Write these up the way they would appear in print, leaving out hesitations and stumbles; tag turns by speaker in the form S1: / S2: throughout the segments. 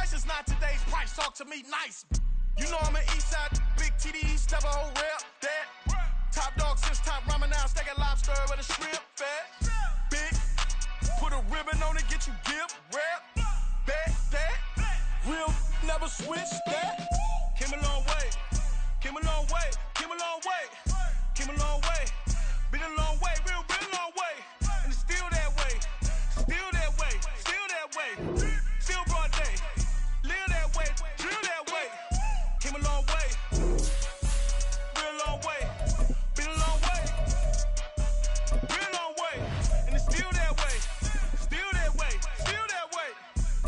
S1: price is not today's price. Talk to me nice. You know I'm an Eastside, big TDs, never hold rep. That top dog since top ramen now, steak and lobster with a shrimp fat. Big, put a ribbon on it, get you gift rep. Bet that, real never switch that. Came a long way, came a long way, came a long way, came a long way. Been a long way, real long way, and it's still that way, still that way, still that way, still broad day, live that way, drill that way. Came a long way, real long way, been a long way, real long way, and it's still that way, still that way, still that way,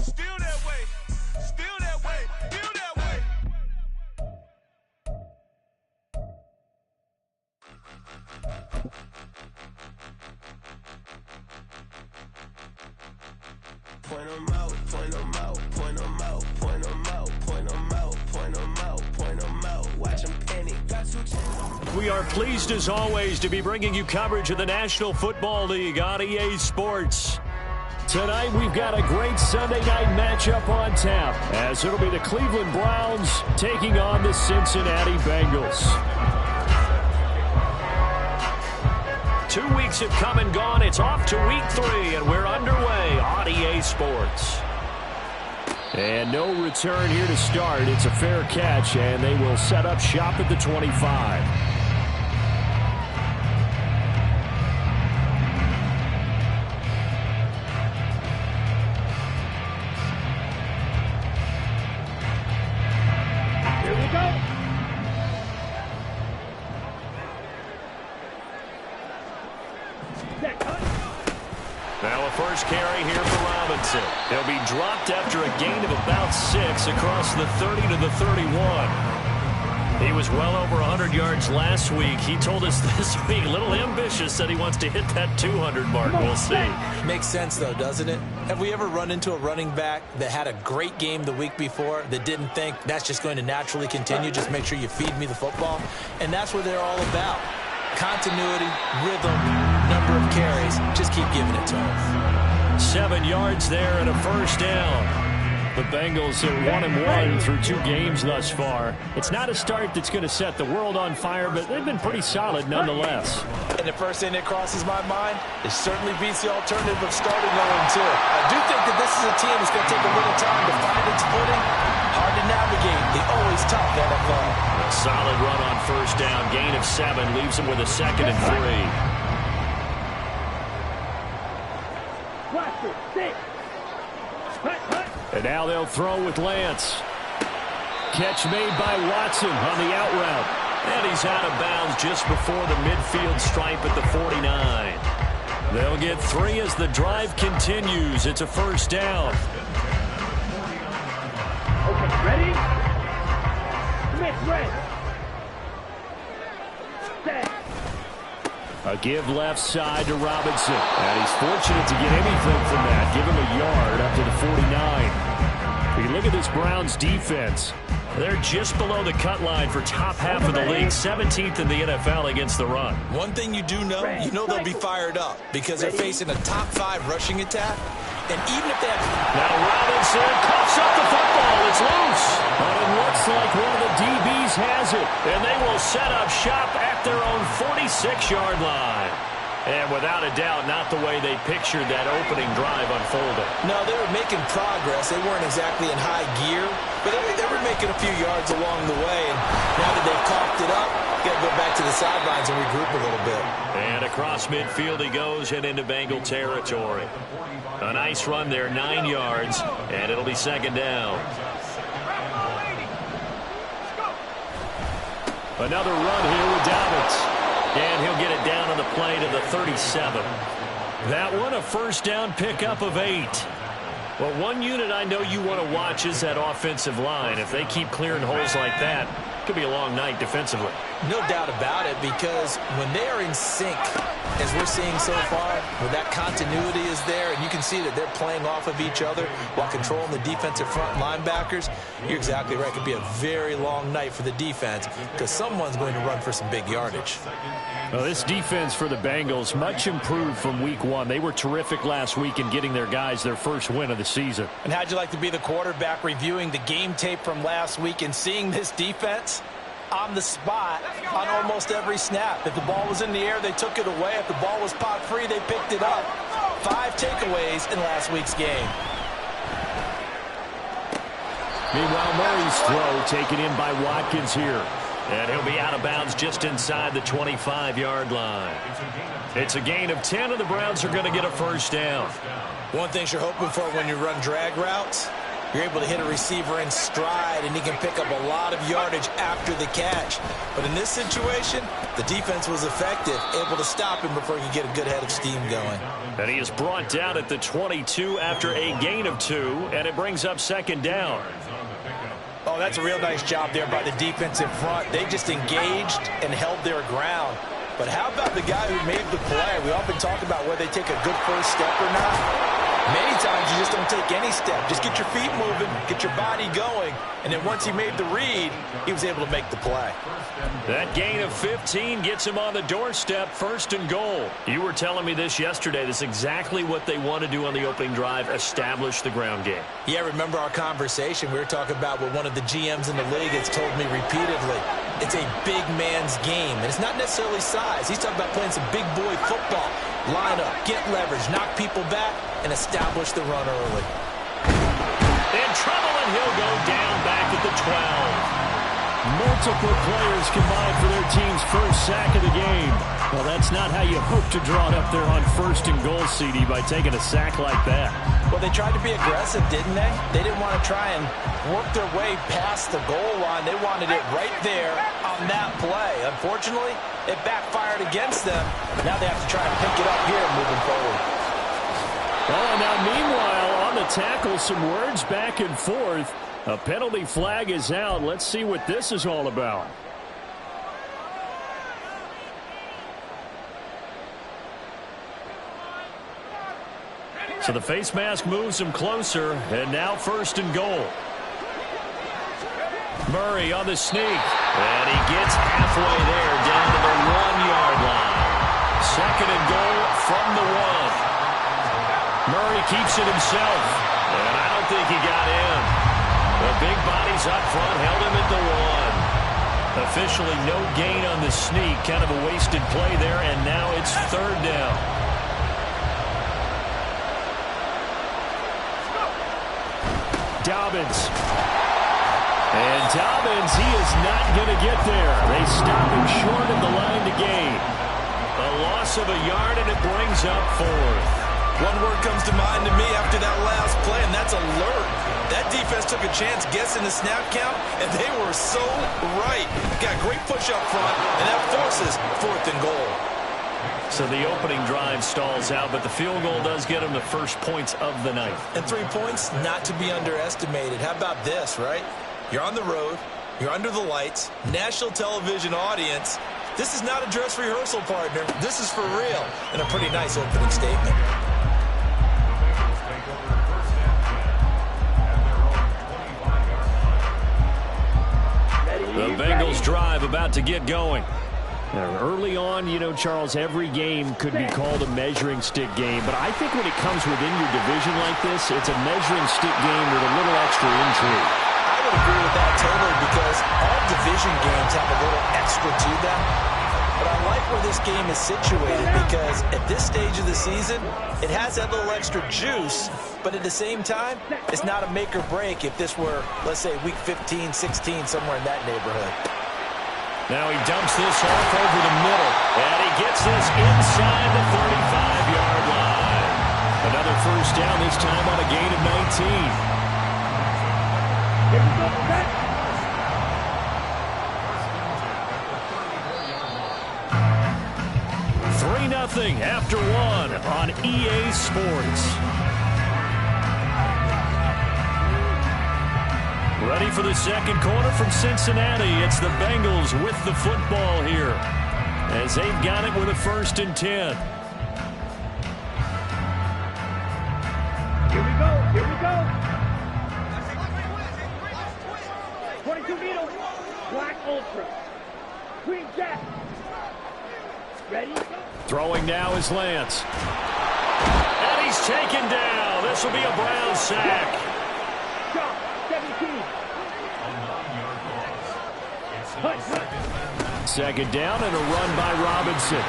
S1: still that way, still that way, still that way.
S2: Point 'em out, point 'em out, point 'em out, point 'em out, point 'em out, point 'em out, point 'em out. Watch 'em panic.
S3: We are pleased as always to be bringing you coverage of the National Football League on EA Sports. Tonight we've got a great Sunday night matchup on tap, as it'll be the Cleveland Browns taking on the Cincinnati Bengals. 2 weeks have come and gone. It's off to week 3, and we're underway on EA Sports. And no return here to start. It's a fair catch, and they will set up shop at the 25.
S4: Here we go.
S3: Now a first carry here for Robinson. He'll be dropped after a gain of about 6 across the 30 to the 31. He was well over 100 yards last week. He told us this week, a little ambitious, said he wants to hit that 200 mark. We'll see.
S5: Makes sense, though, doesn't it? Have we ever run into a running back that had a great game the week before that didn't think that's just going to naturally continue? Just make sure you feed me the football. And that's what they're all about. Continuity, rhythm, number of carries. Just keep giving it to him.
S3: 7 yards there and a first down. The Bengals are 1-1 through 2 games thus far. It's not a start that's going to set the world on fire, but they've been pretty solid nonetheless.
S5: And the first thing that crosses my mind, it certainly beats the alternative of starting 0-2. I do think that this is a team that's going to take a little time to find its footing. Hard to navigate the always tough NFL.
S3: A solid run on first down. Gain of 7 leaves him with a 2nd and 3. And now they'll throw with Lance. Catch made by Watson on the out route. And he's out of bounds just before the midfield stripe at the 49. They'll get 3 as the drive continues. It's a first down.
S4: Okay, ready? Smith, ready. Set.
S3: A give left side to Robinson. And he's fortunate to get anything from that. Give him a yard up to the 49. You look at this Browns defense. They're just below the cut line for top half of the league. 17th in the NFL against the run.
S5: One thing you do know, they'll be fired up because they're facing a top 5 rushing attack. And even if they have...
S3: Now Robinson coughs up the football. It's loose. But it looks like one of the DBs has it. And they will set up shop at their own 46-yard line. And without a doubt, not the way they pictured that opening drive unfolding.
S5: No, they were making progress. They weren't exactly in high gear, but they were making a few yards along the way. And now that they've coughed it up, got to go back to the sidelines and regroup a little bit.
S3: And across midfield he goes and into Bengal territory. A nice run there, 9 yards, and it'll be 2nd down. Another run here with Dobbins. And he'll get it down on the play to the 37. That one a first down pickup of 8. Well, one unit I know you want to watch is that offensive line. If they keep clearing holes like that, it could be a long night defensively.
S5: No doubt about it, because when they are in sync, as we're seeing so far, where that continuity is there, and you can see that they're playing off of each other while controlling the defensive front linebackers, you're exactly right. It could be a very long night for the defense because someone's going to run for some big yardage.
S3: Well, this defense for the Bengals, much improved from week 1. They were terrific last week in getting their guys their first win of the season.
S5: And how'd you like to be the quarterback reviewing the game tape from last week and seeing this defense on the spot on almost every snap? If the ball was in the air, they took it away. If the ball was pop free, they picked it up. 5 takeaways in last week's game.
S3: Meanwhile, Murray's throw taken in by Watkins here. And he'll be out of bounds just inside the 25-yard line. It's a gain of 10, and the Browns are going to get a first down.
S5: One thing you're hoping for when you run drag routes, you're able to hit a receiver in stride, and he can pick up a lot of yardage after the catch. But in this situation, the defense was effective, able to stop him before he could get a good head of steam going.
S3: And he is brought down at the 22 after a gain of 2, and it brings up second down.
S5: Oh, that's a real nice job there by the defensive front. They just engaged and held their ground. But how about the guy who made the play? We often talk about whether they take a good first step or not. Many times you just don't take any step. Just get your feet moving, get your body going, and then once he made the read, he was able to make the play.
S3: That gain of 15 gets him on the doorstep, first and goal. You were telling me this yesterday. This is exactly what they want to do on the opening drive, establish the ground game.
S5: Yeah, remember our conversation. We were talking about what one of the GMs in the league has told me repeatedly. It's a big man's game, and it's not necessarily size. He's talking about playing some big boy football. Line up, get leverage, knock people back, and establish the run early.
S3: In trouble, and he'll go down back at the 12. Multiple players combined for their team's first sack of the game. Well, that's not how you hope to draw it up there on first and goal, CD, by taking a sack like that.
S5: Well, they tried to be aggressive, didn't they? They didn't want to try and work their way past the goal line. They wanted it right there on that play. Unfortunately, it backfired against them. Now they have to try and pick it up here moving forward.
S3: Oh, and now meanwhile, on the tackle, some words back and forth. A penalty flag is out. Let's see what this is all about. So the face mask moves him closer, and now first and goal. Murray on the sneak, and he gets halfway there, down to the 1-yard line. Second and goal from the 1. Murray keeps it himself, and I don't think he got in. The big bodies up front held him at the 1. Officially no gain on the sneak, kind of a wasted play there, and now it's third down. Dobbins. And Dobbins, he is not going to get there. They stop him short of the line to gain. A loss of a yard, and it brings up fourth.
S5: One word comes to mind to me after that last play, and that's alert. That defense took a chance guessing the snap count, and they were so right. Got great push up front, and that forces fourth and goal.
S3: So the opening drive stalls out, but the field goal does get them the first points of the night.
S5: And 3 points, not to be underestimated. How about this, right? You're on the road. You're under the lights. National television audience. This is not a dress rehearsal, partner. This is for real. And a pretty nice opening statement.
S3: The Bengals drive about to get going. Now, early on, you know, Charles, every game could be called a measuring stick game. But I think when it comes within your division like this, it's a measuring stick game with a little extra intrigue.
S5: I would agree with that totally because all division games have a little extra to them. But I like where this game is situated because at this stage of the season, it has that little extra juice. But at the same time, it's not a make or break if this were, let's say, week 15, 16, somewhere in that neighborhood.
S3: Now he dumps this off over the middle, and he gets this inside the 35-yard line. Another first down, this time on a gain of 19. 3-0 after 1 on EA Sports. Ready for the second quarter from Cincinnati. It's the Bengals with the football here, as they've got it with a 1st and 10.
S4: Here we go. Here we go. 22 needles. Black Ultra. Green Jack. Ready?
S3: Throwing now is Lance. And he's taken down. This will be a Brown sack.
S4: Shot. 17.
S3: Second down and a run by Robinson.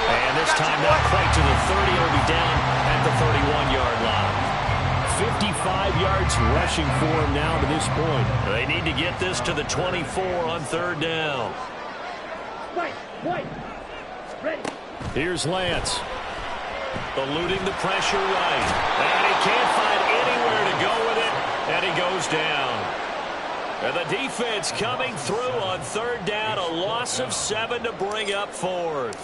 S3: And this time not quite to the 30. He'll be down at the 31-yard line. 55 yards rushing for him now to this point. They need to get this to the 24 on 3rd down.
S4: White. Ready.
S3: Here's Lance. Eluding the pressure right. And he can't find anywhere to go with it. And he goes down. And the defense coming through on 3rd down. A loss of 7 to bring up 4th.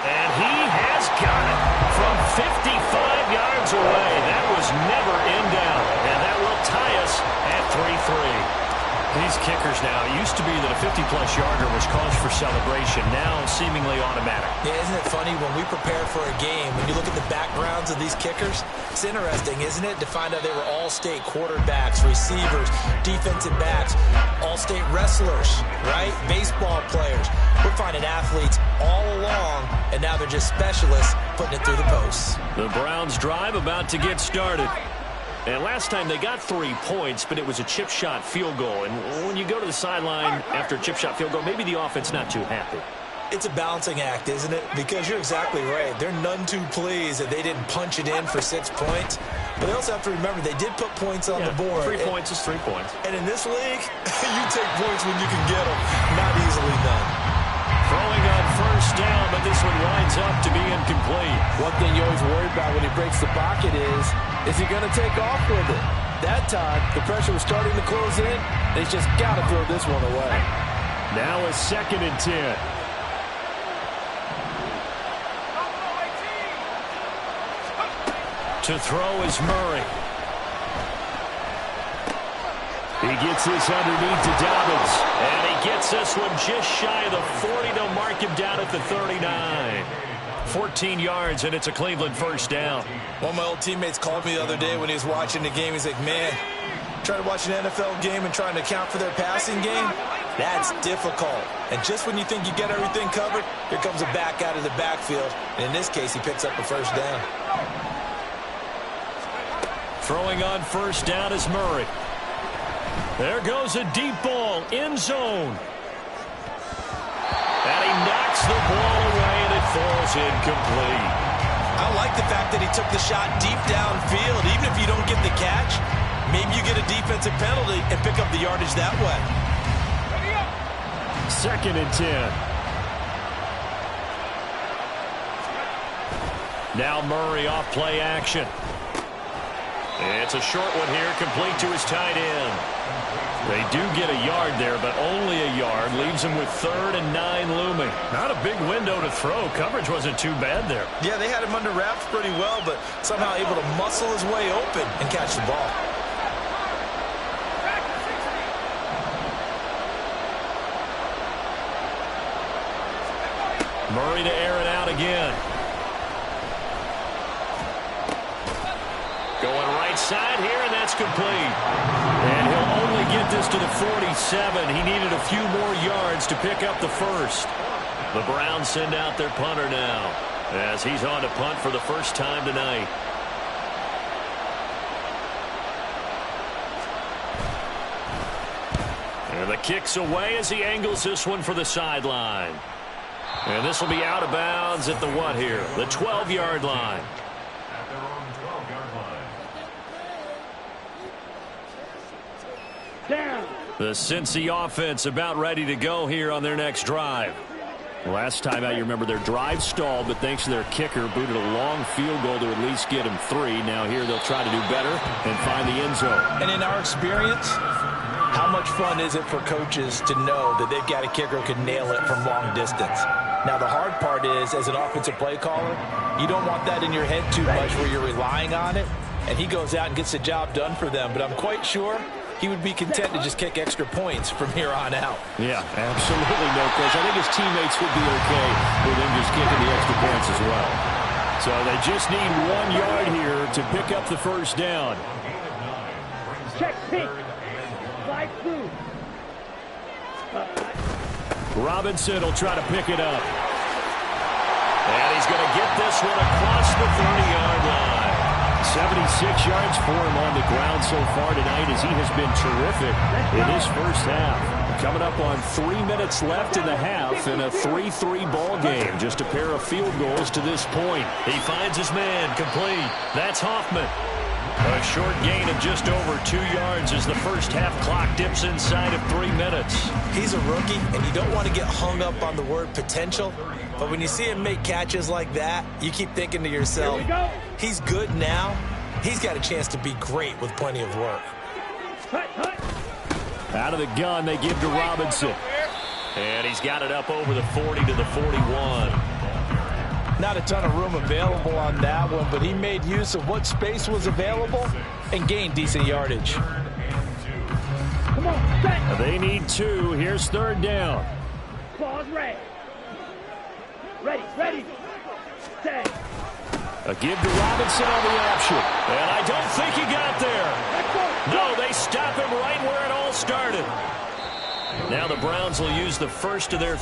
S3: And he has got it from 55 yards away. That was never in doubt. And that will tie us at 3-3. These kickers now, it used to be that a 50-plus yarder was cause for celebration. Now seemingly automatic.
S5: Yeah, isn't it funny when we prepare for a game, when you look at the backgrounds of these kickers, it's interesting, isn't it, to find out they were all-state quarterbacks, receivers, defensive backs, all-state wrestlers, right? Baseball players. We're finding athletes all along, and now they're just specialists putting it through the posts.
S3: The Browns drive about to get started. And last time they got 3 points, but it was a chip shot field goal. And when you go to the sideline after a chip shot field goal, maybe the offense not too happy.
S5: It's a balancing act, isn't it? Because you're exactly right. They're none too pleased that they didn't punch it in for 6 points. But they also have to remember they did put points on the board.
S3: 3 points is 3 points.
S5: And in this league, you take points when you can get them. Not easily done.
S3: Throwing on 1st down, but this one winds up to be incomplete.
S6: One thing you always worry about when he breaks the pocket is he going to take off with it? That time, the pressure was starting to close in. They just got to throw this one away.
S3: Now a 2nd and 10. To throw is Murray. He gets this underneath to Dobbins. And he gets this one just shy of the 40 to mark him down at the 39. 14 yards, and it's a Cleveland 1st down.
S5: One of my old teammates called me the other day when he was watching the game. He's like, man, trying to watch an NFL game and trying to account for their passing game, that's difficult. And just when you think you get everything covered, here comes a back out of the backfield. And in this case, he picks up a 1st down.
S3: Throwing on 1st down is Murray. There goes a deep ball, end zone. And he knocks the ball away, and it falls incomplete.
S5: I like the fact that he took the shot deep downfield. Even if you don't get the catch, maybe you get a defensive penalty and pick up the yardage that way.
S3: 2nd and 10. Now Murray off play action. It's a short one here, complete to his tight end. They do get a yard there, but only a yard. Leaves him with 3rd and 9 looming. Not a big window to throw. Coverage wasn't too bad there.
S5: Yeah, they had him under wraps pretty well, but somehow able to muscle his way open and catch the ball.
S3: Murray to air it out again. Going right side here, and that's complete. And he'll only get this to the 47. He needed a few more yards to pick up the 1st. The Browns send out their punter now, as he's on to punt for the first time tonight. And the kick's away as he angles this one for the sideline. And this will be out of bounds at the what here? The 12-yard line.
S4: Down.
S3: The Cincy offense about ready to go here on their next drive. Last time out, you remember their drive stalled, but thanks to their kicker, booted a long field goal to at least get him 3. Now here they'll try to do better and find the end zone.
S5: And in our experience, how much fun is it for coaches to know that they've got a kicker who can nail it from long distance? Now, the hard part is, as an offensive play caller, you don't want that in your head too much where you're relying on it, and he goes out and gets the job done for them. But I'm quite sure he would be content to just kick extra points from here on out.
S3: Yeah, absolutely no question. I think his teammates would be okay with him just kicking the extra points as well. So they just need 1 yard here to pick up the first down.
S4: Check pink. Slide through.
S3: Robinson will try to pick it up. And he's going to get this one across the 30-yard line. 76 yards for him on the ground so far tonight as he has been terrific in his first half. Coming up on 3 minutes left in the half in a 3-3 ball game. Just a pair of field goals to this point. He finds his man complete. That's Hoffman. A short gain of just over 2 yards as the first half clock dips inside of 3 minutes.
S5: He's a rookie, and you don't want to get hung up on the word potential. But when you see him make catches like that, you keep thinking to yourself, he's good now. He's got a chance to be great with plenty of work.
S3: Out of the gun, they give to Robinson. And he's got it up over the 40 to the 41.
S5: Not a ton of room available on that one, but he made use of what space was available and gained decent yardage.
S4: Come on, set.
S3: They need 2. Here's 3rd down.
S4: Pause, ready. Ready. Set.
S3: A give to Robinson on the option. And I don't think he got there. No, they stop him right where it all started. Now the Browns will use the first of their...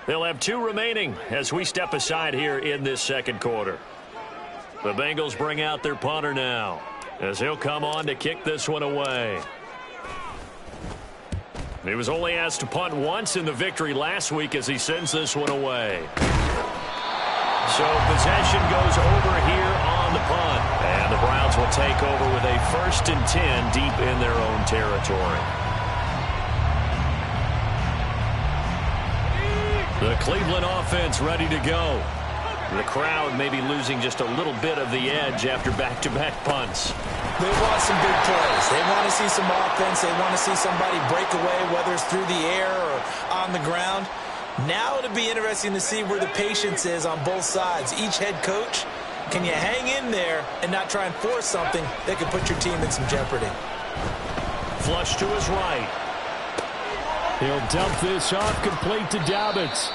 S3: They'll have 2 remaining as we step aside here in this second quarter. The Bengals bring out their punter now as he'll come on to kick this one away. He was only asked to punt once in the victory last week as he sends this one away. So possession goes over here on the punt. And the Browns will take over with a 1st and 10 deep in their own territory. The Cleveland offense ready to go. The crowd may be losing just a little bit of the edge after back-to-back punts.
S5: They want some big plays. They want to see some offense. They want to see somebody break away, whether it's through the air or on the ground. Now it'll be interesting to see where the patience is on both sides. Each head coach, can you hang in there and not try and force something that could put your team in some jeopardy?
S3: Flush to his right. He'll dump this off complete to Dobbins.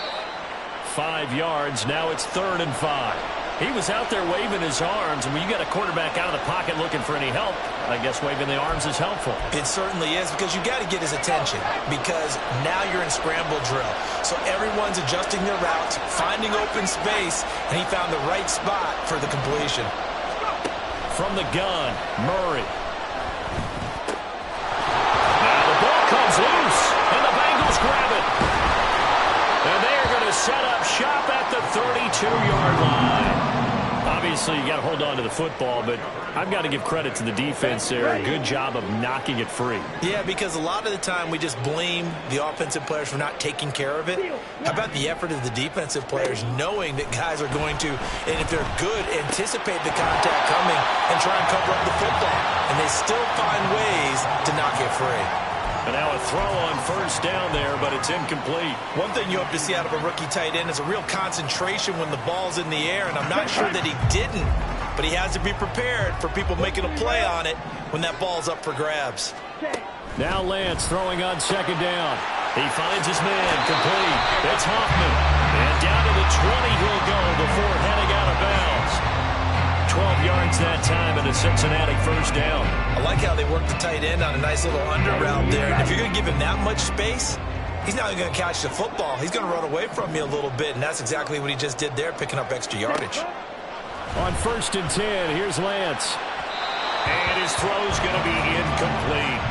S3: 5 yards. Now it's 3rd and 5. He was out there waving his arms, and when you got a quarterback out of the pocket looking for any help, I guess waving the arms is helpful.
S5: It certainly is, because you got to get his attention, because now you're in scramble drill. So everyone's adjusting their routes, finding open space, and he found the right spot for the completion.
S3: From the gun, Murray. Now the ball comes loose, and the Bengals grab it. And they are going to set up shop at the 32-yard line. Obviously, you got to hold on to the football, but I've got to give credit to the defense there. A good job of knocking it free.
S5: Yeah, because a lot of the time we just blame the offensive players for not taking care of it. How about the effort of the defensive players knowing that guys are going to, and if they're good, anticipate the contact coming and try and cover up the football. And they still find ways to knock it free.
S3: And now a throw on 1st down there, but it's incomplete.
S5: One thing you hope to see out of a rookie tight end is a real concentration when the ball's in the air, and I'm not sure that he didn't, but he has to be prepared for people making a play on it when that ball's up for grabs.
S3: Now Lance throwing on 2nd down. He finds his man complete. It's Hoffman. And down to the 20 he'll go before heading out of bounds. 12 yards that time and a Cincinnati first down.
S5: I like how they worked the tight end on a nice little under route there. And if you're going to give him that much space, he's not even going to catch the football. He's going to run away from you a little bit, and that's exactly what he just did there, picking up extra yardage.
S3: On 1st and 10, here's Lance. And his throw's going to be incomplete.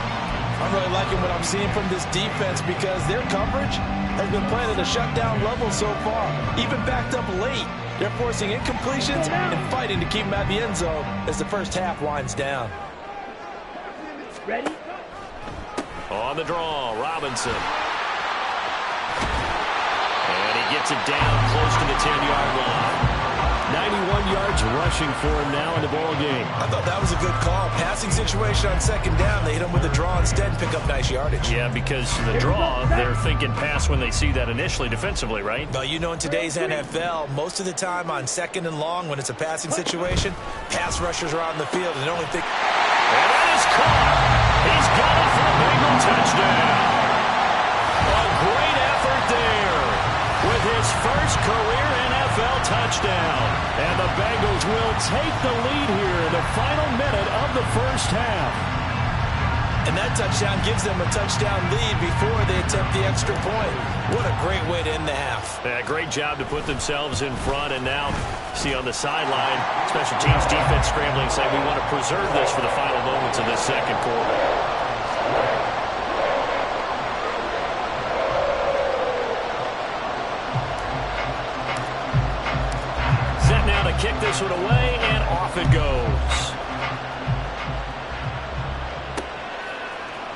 S6: I'm really liking what I'm seeing from this defense because their coverage has been playing at a shutdown level so far. Even backed up late, they're forcing incompletions and fighting to keep them at the end zone as the first half winds down.
S4: Ready?
S3: On the draw, Robinson. And he gets it down close to the 10-yard line. 91 yards rushing for him now in the ball game.
S5: I thought that was a good call. Passing situation on 2nd down. They hit him with the draw instead and pick up nice yardage.
S3: Yeah, because the draw, they're thinking pass when they see that initially defensively, right?
S5: But you know, in today's NFL, most of the time on 2nd and long, when it's a passing situation, pass rushers are on the field and they only think.
S3: And that is caught. He's got it for a Bengal touchdown. A great effort there with his first career NFL touchdown. And the Bengals will take the lead here in the final minute of the first half.
S5: And that touchdown gives them a touchdown lead before they attempt the extra point. What a great way to end the half.
S3: Yeah, great job to put themselves in front. And now, see on the sideline, special teams defense scrambling, saying we want to preserve this for the final moments of this second quarter. Set now to kick this one away, and off it goes.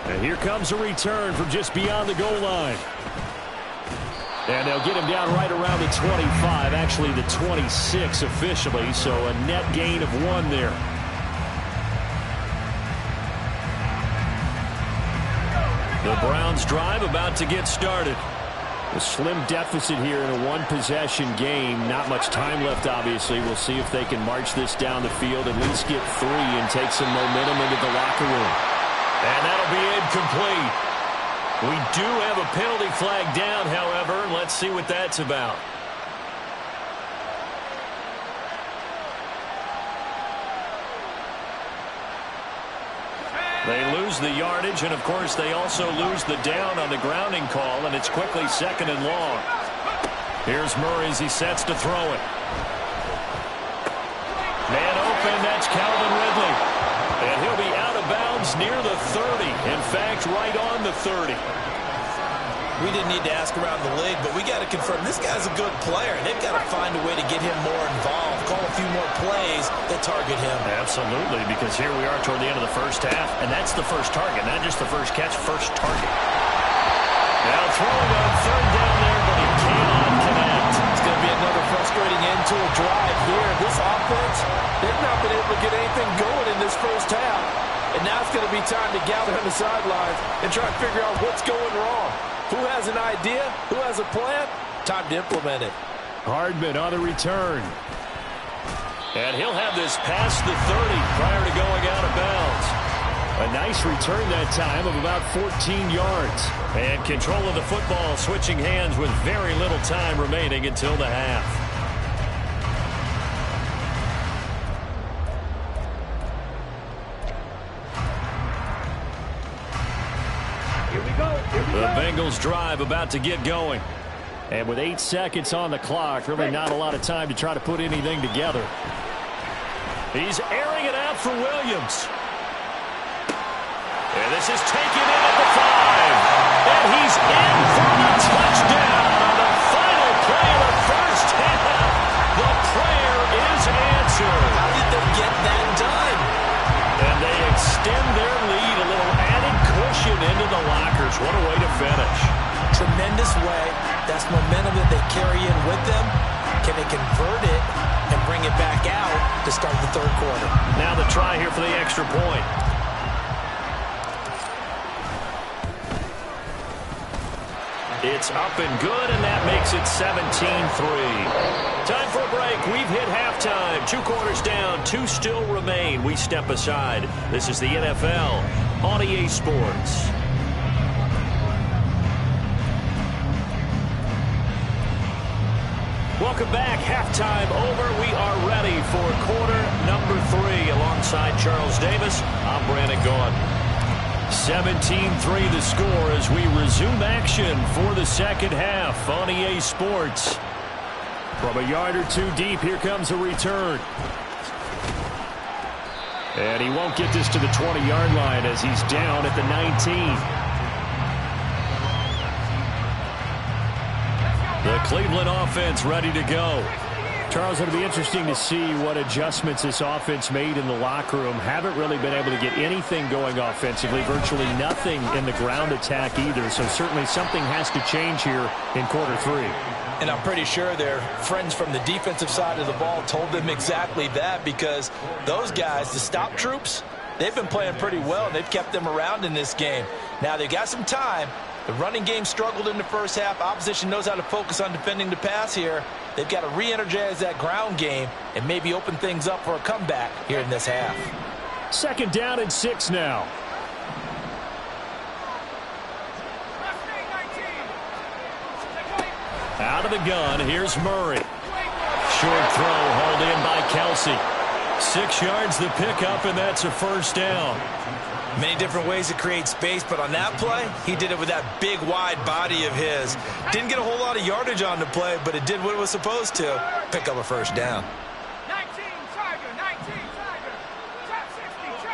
S3: And here comes a return from just beyond the goal line. And they'll get him down right around the 25, actually the 26 officially, so a net gain of 1 there. The Browns drive about to get started. A slim deficit here in a one-possession game. Not much time left, obviously. We'll see if they can march this down the field, at least get 3 and take some momentum into the locker room. And that'll be incomplete. We do have a penalty flag down, however. Let's see what that's about. They lose the yardage, and of course they also lose the down on the grounding call, and it's quickly 2nd and long. Here's Murray as he sets to throw it. Man open, that's Calvin Ridley. And he'll be out of bounds near the 30. In fact, right on the 30.
S5: We didn't need to ask around the league, but we got to confirm this guy's a good player, and they've got to find a way to get him more involved, call a few more plays that target him.
S3: Absolutely, because here we are toward the end of the first half, and that's the first target, not just the first catch, first target. Now throwing on 3rd down there, but he cannot connect.
S6: It's going to be another frustrating end to a drive here. This offense, they've not been able to get anything going in this first half, and now it's going to be time to gather on the sidelines and try to figure out what's going wrong. Who has an idea? Who has a plan? Time to implement it.
S3: Hardman on the return. And he'll have this past the 30 prior to going out of bounds. A nice return that time of about 14 yards. And control of the football switching hands with very little time remaining until the half. The Bengals drive about to get going. And with 8 seconds on the clock, really not a lot of time to try to put anything together. He's airing it out for Williams. And this is taken in at the 5. And he's in for the touchdown on the final play of the first half. The prayer is answered.
S5: How did they get that done?
S3: And they extend their lead, a little added cushion into the lockers. What a way to finish.
S5: Tremendous way. That's momentum that they carry in with them. Can they convert it and bring it back out to start the 3rd quarter?
S3: Now the try here for the extra point. It's up and good, and that makes it 17-3. Time for a break. We've hit halftime. 2 quarters down, 2 still remain. We step aside. This is the NFL on EA Sports. Welcome back. Halftime over. We are ready for quarter number 3. Alongside Charles Davis, I'm Brandon Gaudin. 17-3 the score as we resume action for the second half on EA Sports. From a yard or two deep, here comes a return. And he won't get this to the 20-yard line as he's down at the 19. The Cleveland offense ready to go. Charles, it'll be interesting to see what adjustments this offense made in the locker room. Haven't really been able to get anything going offensively, virtually nothing in the ground attack either. So certainly something has to change here in quarter 3.
S5: And I'm pretty sure their friends from the defensive side of the ball told them exactly that, because those guys, the stop troops, they've been playing pretty well, and they've kept them around in this game. Now, they've got some time. The running game struggled in the first half. Opposition knows how to focus on defending the pass here. They've got to re-energize that ground game and maybe open things up for a comeback here in this half.
S3: 2nd down and 6 now. Out of the gun, here's Murray. Short throw hauled in by Kelsey. 6 yards the pickup, and that's a first down.
S5: Many different ways to create space, but on that play, he did it with that big, wide body of his. Didn't get a whole lot of yardage on the play, but it did what it was supposed to. Pick up a first down.
S4: 19, Tiger, 19, Tiger. Trap 60,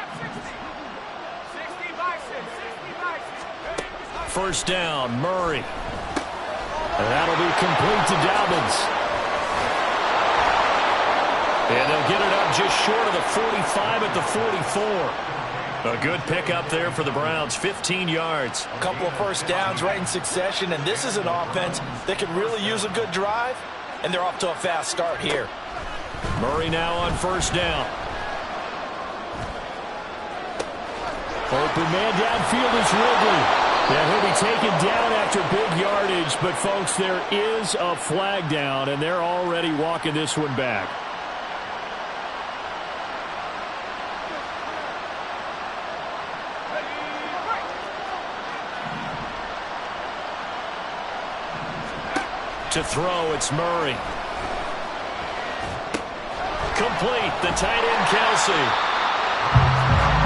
S4: 60 bison, 60 bison.
S3: First down, Murray. And that'll be complete to Dobbins. And they'll get it up just short of the 45 at the 44. A good pickup there for the Browns, 15 yards.
S5: A couple of first downs right in succession, and this is an offense that can really use a good drive, and they're off to a fast start here.
S3: Murray now on first down. Open man downfield is Ridley. Yeah, he'll be taken down after big yardage, but folks, there is a flag down, and they're already walking this one back. To throw, it's Murray. Complete, the tight end, Kelsey.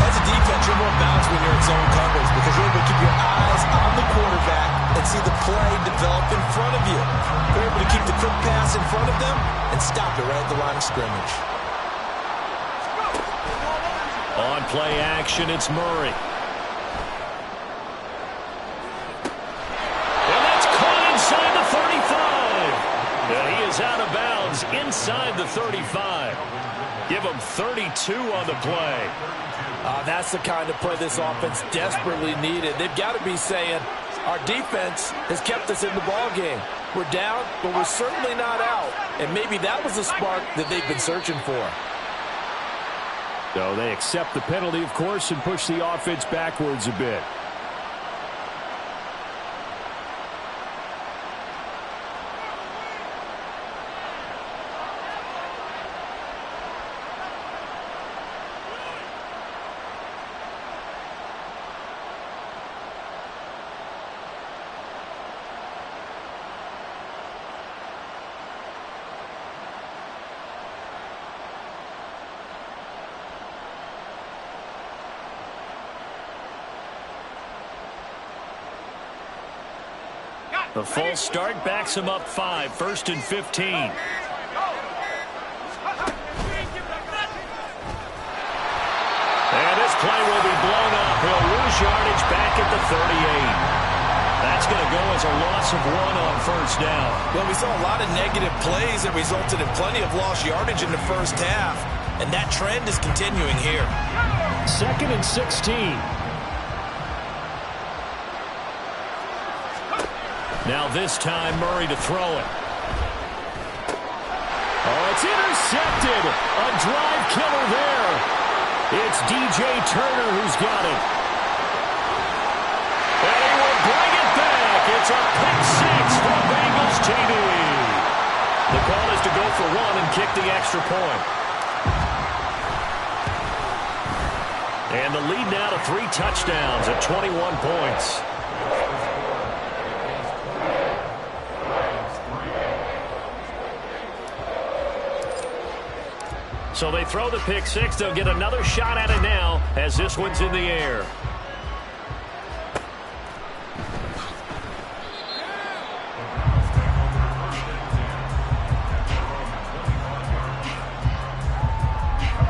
S5: As a defense, you're more balanced when you're in zone coverage because you're able to keep your eyes on the quarterback and see the play develop in front of you. You're able to keep the quick pass in front of them and stop it right at the line of scrimmage.
S3: On play action, it's Murray. And that's caught inside the 35. He is out of bounds inside the 35. Give him 32 on the play.
S6: That's the kind of play this offense desperately needed. They've got to be saying, our defense has kept us in the ball game. We're down, but we're certainly not out. And maybe that was the spark that they've been searching for.
S3: So they accept the penalty, of course, and push the offense backwards a bit. The false start backs him up 5, 1st and 15. And this play will be blown up. He'll lose yardage back at the 38. That's going to go as a loss of 1 on first down.
S5: Well, we saw a lot of negative plays that resulted in plenty of lost yardage in the first half, and that trend is continuing here.
S3: 2nd and 16. Now this time, Murray to throw it. Oh, it's intercepted. A drive killer there. It's DJ Turner who's got it. And he will bring it back. It's a pick 6 for Bengals TD. The call is to go for 1 and kick the extra point. And the lead now to 3 touchdowns at 21 points. So they throw the pick six. They'll get another shot at it now as this one's in the air.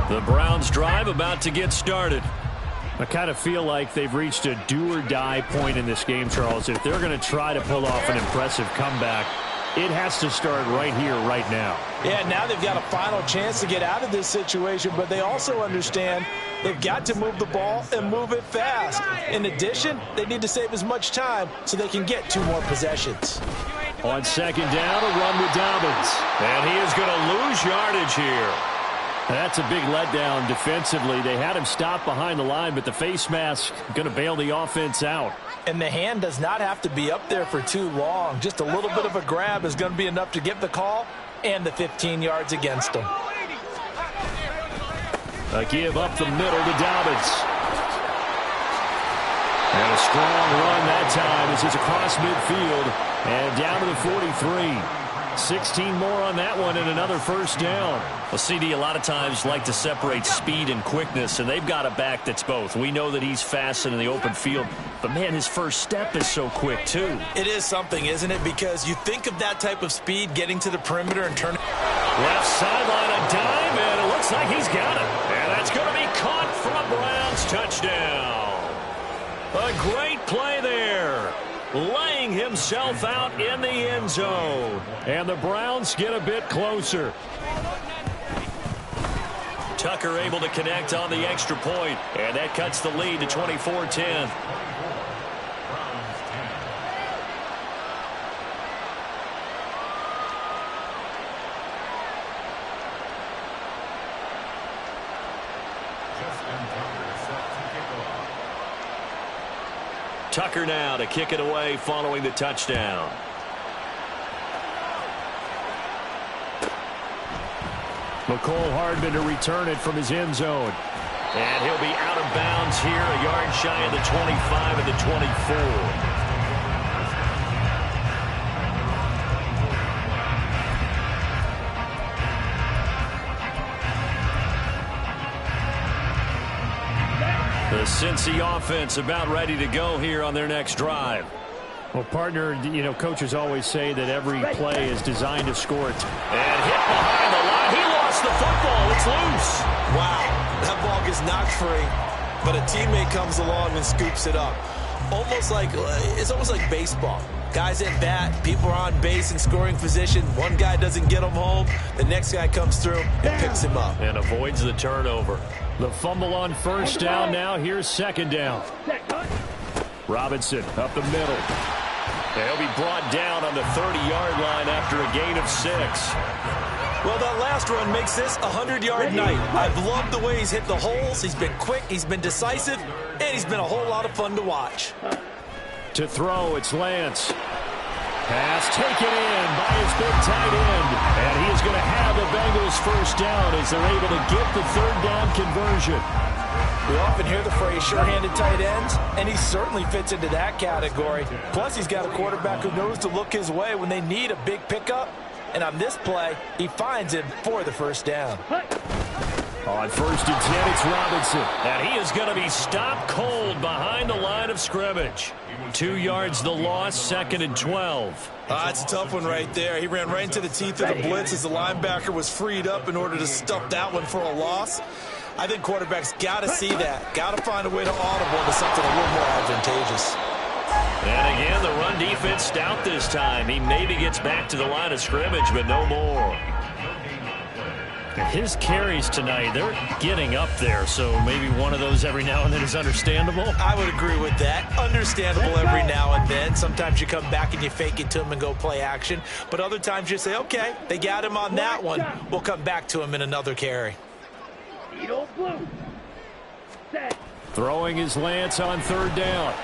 S3: The Browns drive about to get started.
S7: I kind of feel like they've reached a do-or-die point in this game, Charles. If they're going to try to pull off an impressive comeback, it has to start right here, right now.
S6: Yeah, now they've got a final chance to get out of this situation, but they also understand they've got to move the ball and move it fast. In addition, they need to save as much time so they can get 2 more possessions.
S3: On second down, a run with Dobbins. And he is going to lose yardage here.
S7: That's a big letdown defensively. They had him stop behind the line, but the face mask going to bail the offense out.
S6: And the hand does not have to be up there for too long. Just a little bit of a grab is going to be enough to get the call and the 15 yards against them.
S3: A give up the middle to Dobbins. And a strong run that time as it's across midfield and down to the 43. 16 more on that one and another first down.
S8: Well, CD, a lot of times like to separate speed and quickness, and they've got a back that's both. We know that he's fast in the open field, but, man, his first step is so quick, too.
S6: It is something, isn't it? Because you think of that type of speed getting to the perimeter and turning.
S3: Left sideline, a dime, and it looks like he's got it. And that's going to be caught for a Browns touchdown. A great play there. Laying himself out in the end zone. And the Browns get a bit closer.
S8: Tucker able to connect on the extra point, and that cuts the lead to 24-10. Tucker now to kick it away following the touchdown.
S7: McCole Hardman to return it from his end zone.
S3: And he'll be out of bounds here, a yard shy of the 25 and the 24. The Cincy offense about ready to go here on their next drive.
S7: Well, partner, you know, coaches always say that every play is designed to score.
S3: And hit behind the line. He lost the football. It's loose.
S6: Wow, that ball gets knocked free, but a teammate comes along and scoops it up. It's almost like baseball. Guys at bat, people are on base in scoring position. One guy doesn't get him home. The next guy comes through and picks him up.
S3: And avoids the turnover.
S7: The fumble on first down now. Here's second down. Robinson up the middle.
S3: He'll be brought down on the 30-yard line after a gain of 6.
S6: Well, that last run makes this a 100-yard night. I've loved the way he's hit the holes. He's been quick, he's been decisive, and he's been a whole lot of fun to watch.
S7: To throw, it's Lance. Pass taken in by his big tight end. And he is going to have the Bengals first down as they're able to get the third down conversion.
S6: We often hear the phrase sure-handed tight ends, and he certainly fits into that category. Plus, he's got a quarterback who knows to look his way when they need a big pickup. And on this play, he finds him for the first down.
S7: On first and 10, it's Robinson.
S3: And he is going to be stopped cold behind the line of scrimmage. 2 yards the loss, second and 12.
S6: It's a tough one right there. He ran right into the teeth of the blitz as the linebacker was freed up in order to stuff that one for a loss. I think quarterbacks got to see that. Got to find a way to audible into something a little more advantageous.
S3: And again, the run defense stout this time. He maybe gets back to the line of scrimmage, but no more.
S7: His carries tonight, they're getting up there, so maybe one of those every now and then is understandable.
S6: I would agree with that. Understandable every now and then. Sometimes you come back and you fake it to him and go play action. But other times you say, okay, they got him on that one. We'll come back to him in another carry.
S7: Throwing is Lance on third down.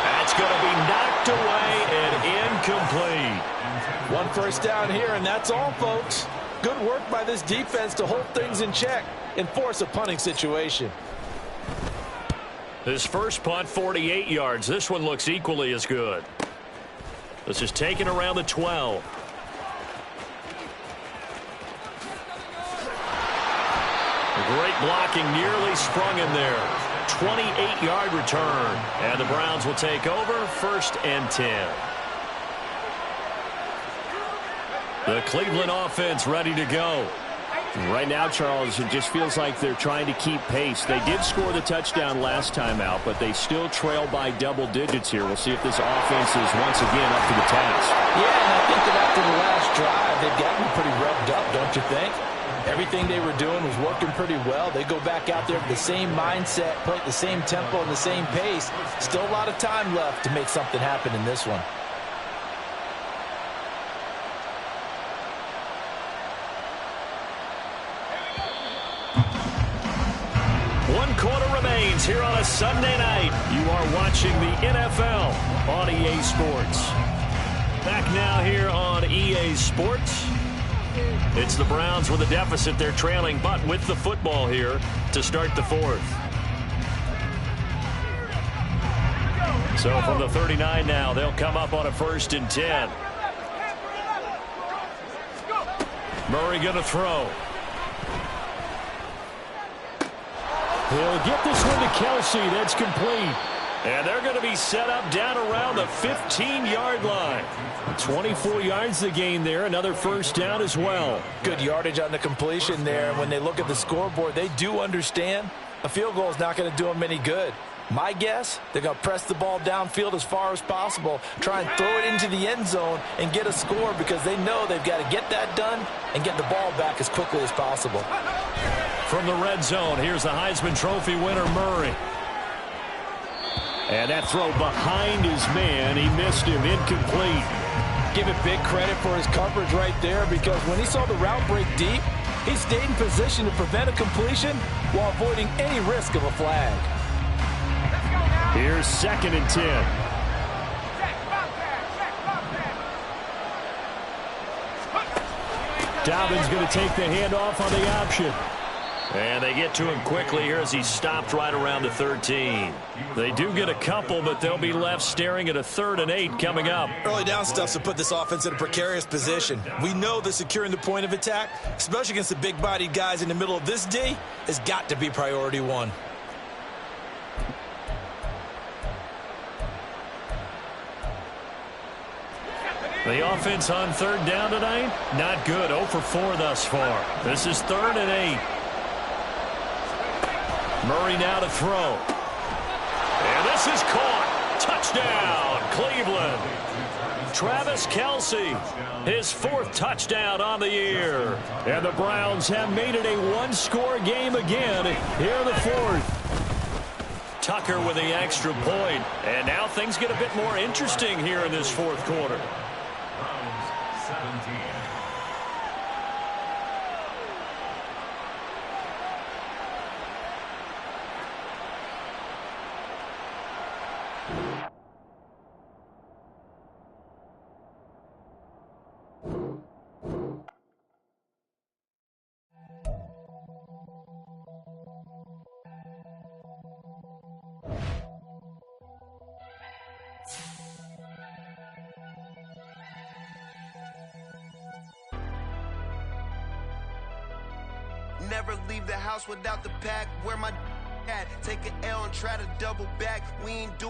S3: That's going to be knocked away and incomplete.
S6: One first down here, and that's all, folks. Good work by this defense to hold things in check and force a punting situation.
S3: His first punt, 48 yards. This one looks equally as good. This is taken around the 12. Great blocking, nearly sprung him there. 28-yard return. And the Browns will take over, 1st and 10. The Cleveland offense ready to go.
S7: Right now, Charles, it just feels like they're trying to keep pace. They did score the touchdown last time out, but they still trail by double digits here. We'll see if this offense is once again up to the task.
S5: Yeah, and I think that after the last drive, they've gotten pretty revved up, don't you think? Everything they were doing was working pretty well. They go back out there with the same mindset, play at the same tempo and the same pace. Still a lot of time left to make something happen in this one.
S3: One quarter remains here on a Sunday night. You are watching the NFL on EA Sports. Back now here on EA Sports. It's the Browns with a deficit. They're trailing, but with the football here to start the 4th. So from the 39 now, they'll come up on a 1st and 10. Murray going to throw.
S7: He'll get this one to Kelsey. That's complete.
S3: And they're going to be set up down around the 15-yard line.
S7: 24 yards the gain there. Another 1st down as well.
S5: Good yardage on the completion there. And when they look at the scoreboard, they do understand a field goal is not going to do them any good. My guess, they're going to press the ball downfield as far as possible, try and throw it into the end zone and get a score because they know they've got to get that done and get the ball back as quickly as possible.
S3: From the red zone, here's the Heisman Trophy winner, Murray.
S7: And that throw behind his man, he missed him, incomplete.
S5: Give it big credit for his coverage right there because when he saw the route break deep, he stayed in position to prevent a completion while avoiding any risk of a flag.
S7: Here's 2nd and 10. Dobbins going to take the handoff on the option.
S3: And they get to him quickly here as he stopped right around the 13. They do get a couple, but they'll be left staring at a 3rd and 8 coming up.
S9: Early down stuff to put this offense in a precarious position. We know that securing the point of attack, especially against the big-bodied guys in the middle of this D, has got to be priority 1.
S3: The offense on 3rd down tonight, not good. 0 for 4 thus far. This is 3rd and 8. Murray now to throw. And this is caught. Touchdown, Cleveland. Travis Kelce, his 4th touchdown on the year.
S7: And the Browns have made it a 1-score game again here in the 4th.
S3: Tucker with the extra point. And now things get a bit more interesting here in this 4th quarter.
S2: Never leave the house without the pack. Where my at? Take an L and try to double back. We ain't do